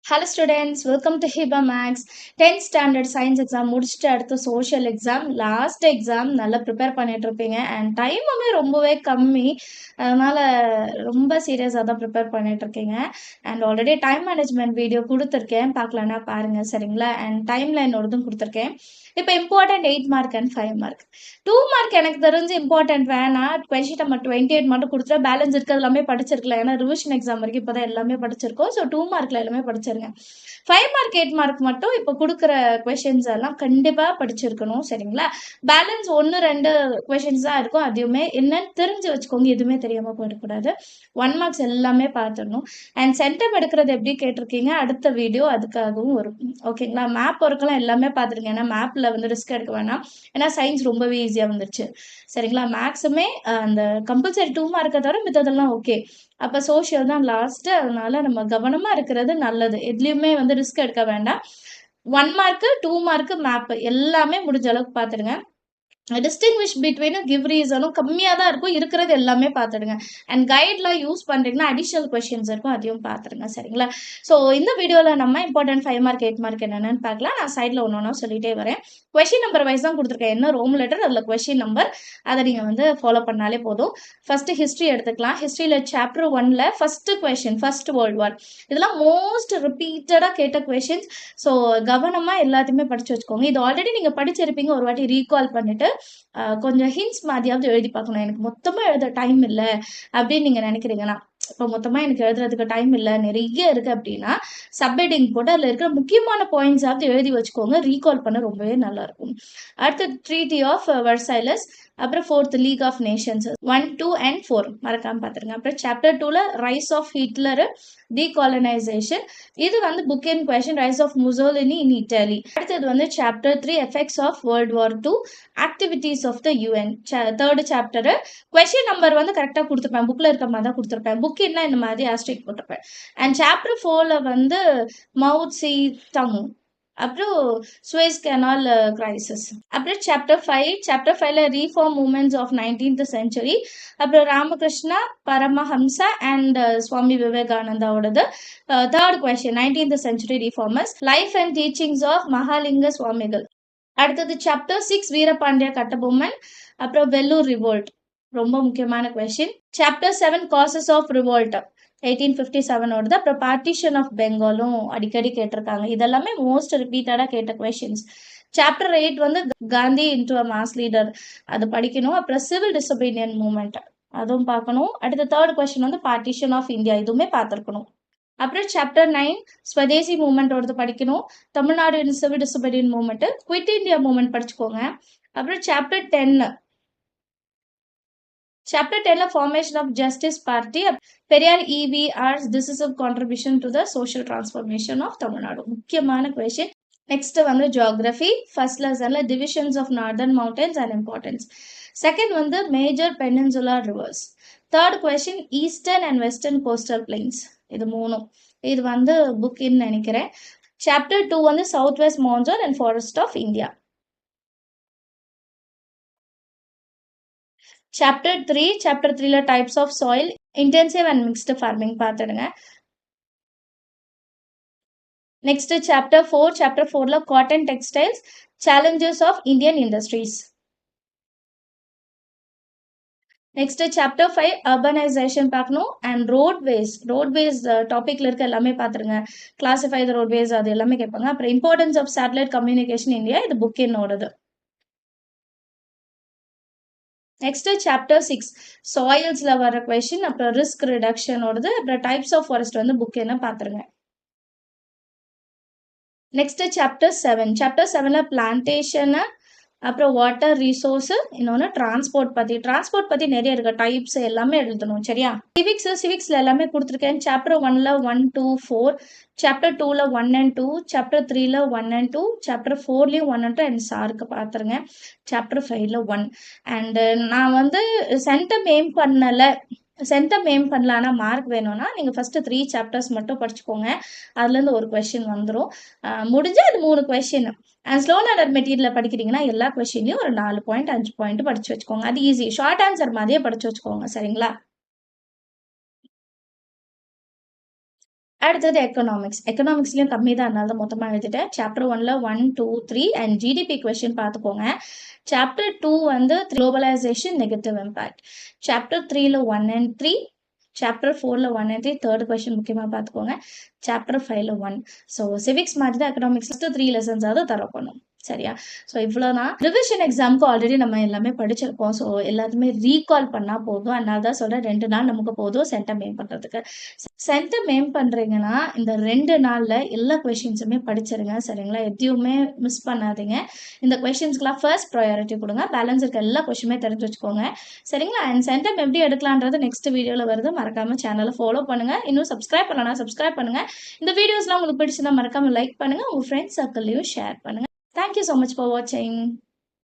Hello students, welcome to Hiba maths. 10th standard science exam முடிச்சுட்டு அடுத்து social exam, last exam நல்லா prepare பண்ணிட்டு இருப்பீங்க. அண்ட் டைமுமே ரொம்பவே கம்மி, அதனால ரொம்ப சீரியஸாக தான் ப்ரிப்பேர் பண்ணிட்டு இருக்கீங்க. And already time management video கொடுத்துருக்கேன், பார்க்கலன்னா பாருங்க சரிங்களா. அண்ட் டைம் லைன் ஒருதும் கொடுத்துருக்கேன். இப்போ important 8 mark and 5 mark. 2 mark எனக்கு தெரிஞ்சு இம்பார்ட்டன்ட் வேணாம். கொஷின் நம்பர் 28 மட்டும் கொடுத்துட்டு பேலன்ஸ் இருக்கிறது எல்லாமே படிச்சிருக்கலாம். ஏன்னா ரிவிஷன் எக்ஸாம் வரைக்கும் இப்போ தான் எல்லாமே படிச்சிருக்கோம். ஸோ 2 மார்க்ல எல்லாமே படிச்சிருக்கேன். 5 மார்க் 8 மார்க் மட்டும் இப்போ கொடுக்குற கொஷின்ஸ் எல்லாம் கண்டிப்பாக படிச்சிருக்கணும் சரிங்களா. பேலன்ஸ் 1 2 கொஷின்ஸ் தான் இருக்கும். அதுவுமே என்னன்னு தெரிஞ்சு வச்சுக்கோங்க, எதுவுமே தெரியாமல் போயிடக்கூடாது. 1 மார்க்ஸ் எல்லாமே பார்த்துடணும். அண்ட் சென்டம் எடுக்கிறது எப்படி கேட்டிருக்கீங்க, அடுத்த வீடியோ அதுக்காகவும் வரும் ஓகேங்களா. மேப் ஒர்க்கெல்லாம் எல்லாமே பார்த்துருங்க, ஏன்னா மேப்பில் வந்து ரிஸ்க் எடுக்க வேணாம். ஏன்னா சயின்ஸ் ரொம்பவே ஈஸியாக வந்துருச்சு சரிங்களா. மேக்ஸுமே அந்த கம்பல்சரி 2 மார்க்கை தவிர மித்ததெல்லாம் ஓகே. அப்போ சோஷியல் தான் லாஸ்ட்டு, அதனால நம்ம கவனமாக இருக்கிறது நல்லது. எதுலேயுமே வந்து ரிஸ்க் எடுக்க வேண்டாம். 1 மார்க்கு 2 மார்க்கு மேப்பு எல்லாமே முடிஞ்ச அளவுக்கு பார்த்துடுங்க. டிஸ்டிங்விஷ் பிட்வீனும் கிவ் ரீசனும் கம்மியாக தான் இருக்கும், இருக்கிறது எல்லாமே பார்த்துடுங்க. அண்ட் கைட்லாம் யூஸ் பண்ணுறீங்கன்னா அடிஷ்னல் கொஷின்ஸ் இருக்கும், அதையும் பார்த்துடுங்க சரிங்களா. ஸோ இந்த வீடியோவில் நம்ம இம்பார்ட்டன்ட் 5 மார்க் 8 மார்க் என்னென்னு பார்க்கலாம். நான் சைடில் ஒன்று ஒன்றா சொல்லிட்டே வரேன். கொஷின் நம்பர் வைஸ் தான் கொடுத்துருக்கேன், என்ன ரோம் லெட்டர் அதில் கொஷின் நம்பர், அதை நீங்கள் வந்து ஃபாலோ பண்ணாலே போதும். ஃபஸ்ட்டு ஹிஸ்ட்ரி எடுத்துக்கலாம். ஹிஸ்ட்ரியில் சாப்டர் 1ல் first question, first world war, இதெல்லாம் மோஸ்ட் ரிப்பீட்டடாக கேட்ட கொஷின்ஸ். ஸோ கவனமாக எல்லாத்தையுமே படித்து வச்சுக்கோங்க. இது ஆல்ரெடி நீங்கள் படிச்சிருப்பீங்க, ஒரு வாட்டி ரீகால் பண்ணிவிட்டு கொஞ்சம் ஹிண்ட்ஸ் மாதிரியாவது எழுதி பார்க்கணும். எனக்கு மொத்தமாக எழுத டைம் இல்லை அப்படின்னு நீங்கள் நினைக்கிறீங்கன்னா, இப்போ மொத்தமாக எனக்கு எழுதுறதுக்கு டைம் இல்லை, நிறைய இருக்குது அப்படின்னா சப்ஹெட்டிங் போட்டு அதில் இருக்கிற முக்கியமான பாயிண்ட்ஸாவது எழுதி வச்சுக்கோங்க. ரீகால் பண்ண ரொம்பவே நல்லாயிருக்கும். அடுத்து ட்ரீட்டி ஆஃப் வர்சைலஸ், அப்புறம் 4th league of Nations 1 2 and 4 மறக்காமல் பார்த்துருங்க. அப்புறம் சாப்டர் 2ல் ரைஸ் ஆஃப் ஹிட்லர், டீகாலனைசேஷன், இது வந்து book in question, rise of Mussolini in Italy. அடுத்தது வந்து chapter 3 effects of world war 2, activities of the UN. Third chapter question number வந்து கரெக்டாக கொடுத்துருப்பேன், புக்கில் இருக்க மாதிரி தான் கொடுத்துருப்பேன். புக் என்ன இந்த மாதிரி ஆஸ்ட்ரிக் போட்டிருப்பேன். அண்ட் சாப்டர் 4ல் வந்து மவுத் சி தங், அப்புறம் சுவேஸ் கெனால் கிரைசிஸ். அப்புறம் சாப்டர் 5ல reform movements of 19th century, அப்புறம் ராமகிருஷ்ணா பரமஹம்சா அண்ட் சுவாமி விவேகானந்தாவோடது. Third question 19th century reformers, life and teachings of Mahalinga சுவாமிகள். அடுத்தது சாப்டர் 6 வீரபாண்டிய கட்டபொம்மன், அப்புறம் வெல்லூர் ரிவோல்ட், ரொம்ப முக்கியமான question. Chapter 7 causes of revolt 1857ஓடது. அப்புறம் பார்ட்டிஷன் ஆஃப் பெங்காலும் அடிக்கடி கேட்டிருக்காங்க. இதெல்லாமே மோஸ்ட் ரிப்பீட்டடாக கேட்ட கொஸ்டின்ஸ். சாப்டர் 8 வந்து Gandhi into a mass leader, அது படிக்கணும். அப்புறம் சிவில் டிசொபீனியன் மூமெண்ட், அதுவும் பார்க்கணும். அடுத்த தேர்ட் கொஸ்டின் வந்து பார்ட்டிஷன் ஆஃப் இந்தியா, இதுவுமே பார்த்துருக்கணும். அப்புறம் சாப்டர் 9 ஸ்வதேசி மூமெண்ட்டோடது படிக்கணும். Tamil Nadu civil disobedience movement, quit India movement படிச்சுக்கோங்க. அப்புறம் சாப்டர் 10ல formation of justice party, Periyar EVR's decisive contribution to the social transformation of Tamil Nadu, முக்கியமான கொஸ்டின். நெக்ஸ்ட் வந்து ஜியோகிராஃபி, ஃபர்ஸ்ட் லெசன்ல divisions of northern mountains and importance. Second வந்து major peninsular reverse. Third question eastern and western coastal plains, இது மூணும். இது வந்து book இன் நினைக்கிறேன். Chapter 2 வந்து south west monsoon and forest of India. Chapter 3ல types of soil, intensive and mixed farming பார்த்துடுங்க. Next chapter 4ல cotton textiles, challenges of Indian industries. Next chapter 5 urbanisation பார்க்கணும். அண்ட் ரோட்வேஸ் டாபிக்ல இருக்க எல்லாமே பார்த்துருங்க. கிளாசிஃபை த ரோட்வேஸ், அது எல்லாமே கேட்பாங்க. அப்புறம் importance of satellite communication India, இது புக் என்னோடது. நெக்ஸ்ட் சாப்டர் 6 சாயில்ஸ்ல வர கொஸ்டின், அப்புறம் ரிஸ்க் ரிடக்ஷனோடது, அப்புறம் டைப்ஸ் ஆஃப் ஃபாரஸ்ட் வந்து புக் என்ன பார்த்துருங்க. நெக்ஸ்ட் சாப்டர் 7ல பிளான்டேஷன், அப்புறம் வாட்டர் ரிசோர்ஸ், இன்னொன்று டிரான்ஸ்போர்ட் பற்றி நிறைய இருக்கு, டைப்ஸ் எல்லாமே எழுதணும் சரியா. சிவிக்ஸ்ல எல்லாமே கொடுத்துருக்கேன். சாப்டர் 1ல 1 2 4, சாப்டர் 2ல 1 and 2, சாப்டர் 3ல 1 and 2, சாப்டர் 4லயும் 1 and 2, அண்ட் சாருக்கு பார்த்துருங்க. சாப்டர் 5ல 1. அண்ட் நான் வந்து சென்டம் எய்ம் பண்ணல, ஆனால் மார்க் வேணும்னா நீங்கள் ஃபஸ்ட்டு 3 சாப்டர்ஸ் மட்டும் படிச்சுக்கோங்க. அதுலேருந்து ஒரு கொஸ்டின் வந்துடும். முடிஞ்சால் அது 3 question. And slow learner material படிக்கிறீங்கன்னா எல்லா கொஸ்டின்லையும் ஒரு 4 பாயிண்ட் 5 பாயிண்ட் படிச்சு வச்சுக்கோங்க. அது ஈஸி, ஷார்ட் ஆன்சர் மாதிரியே படிச்சு வச்சுக்கோங்க சரிங்களா. அடுத்தது எக்கனாமிக்ஸ். எக்கனாமிக்ஸ்லயும் கம்மி தான். அதனால தான் மொத்தமா எழுதிட்டேன். சாப்டர் 1ல 1, 2, 3 அண்ட் ஜிடிபி கொஸ்டின் பார்த்துக்கோங்க. சாப்டர் 2 வந்து குளோபலைசேஷன் நெகட்டிவ் இம்பாக்ட். சாப்டர் 3ல 1 and 3. சாப்டர் 4ல 1 and 3. தேர்ட் கொஸ்டின் முக்கியமா பார்த்துக்கோங்க. சாப்டர் 5ல 1. ஸோ சிவிக்ஸ் மாதிரி தான் எக்கனாமிக்ஸ் 3 லெசன்ஸாவது தரப்போம். சரியா? ஸோ இவ்வளோதான். ரிவிஷன் எக்ஸாமுக்கு ஆல்ரெடி நம்ம எல்லாமே படிச்சிருப்போம். ஸோ எல்லாத்தையுமே ரீகால் பண்ணால் போதும். அதனால தான் சொல்கிறேன் 2 நாள் நமக்கு போதும் சென்டம் மேம் பண்ணுறதுக்கு. சென்டம் மேம் பண்ணுறீங்கன்னா இந்த 2 நாளில் எல்லா கொஷின்ஸுமே படிச்சிருங்க. சரிங்களா? எதையுமே மிஸ் பண்ணாதீங்க. இந்த கொஷின்ஸ்க்குலாம் ஃபர்ஸ்ட் ப்ரையாரிட்டி கொடுங்க. பேலன்ஸ் இருக்க எல்லா கொஷினுமே தெரிஞ்சு வச்சுக்கோங்க. சரிங்களா? அண்ட் சென்டம் எப்படி எடுக்கலான்றது நெக்ஸ்ட் வீடியோவில் வருது. மறக்காமல் சேனலை ஃபாலோ பண்ணுங்கள். இன்னும் சப்ஸ்கிரைப் பண்ணலாம், சப்ஸ்கிரைப் பண்ணுங்கள். இந்த வீடியோஸ்லாம் உங்களுக்கு பிடிச்சிருந்தா மறக்காமல் லைக் பண்ணுங்கள். உங்கள் ஃப்ரெண்ட்ஸ் சர்க்கிள்லையும் ஷேர் பண்ணுங்கள். Thank you so much for watching.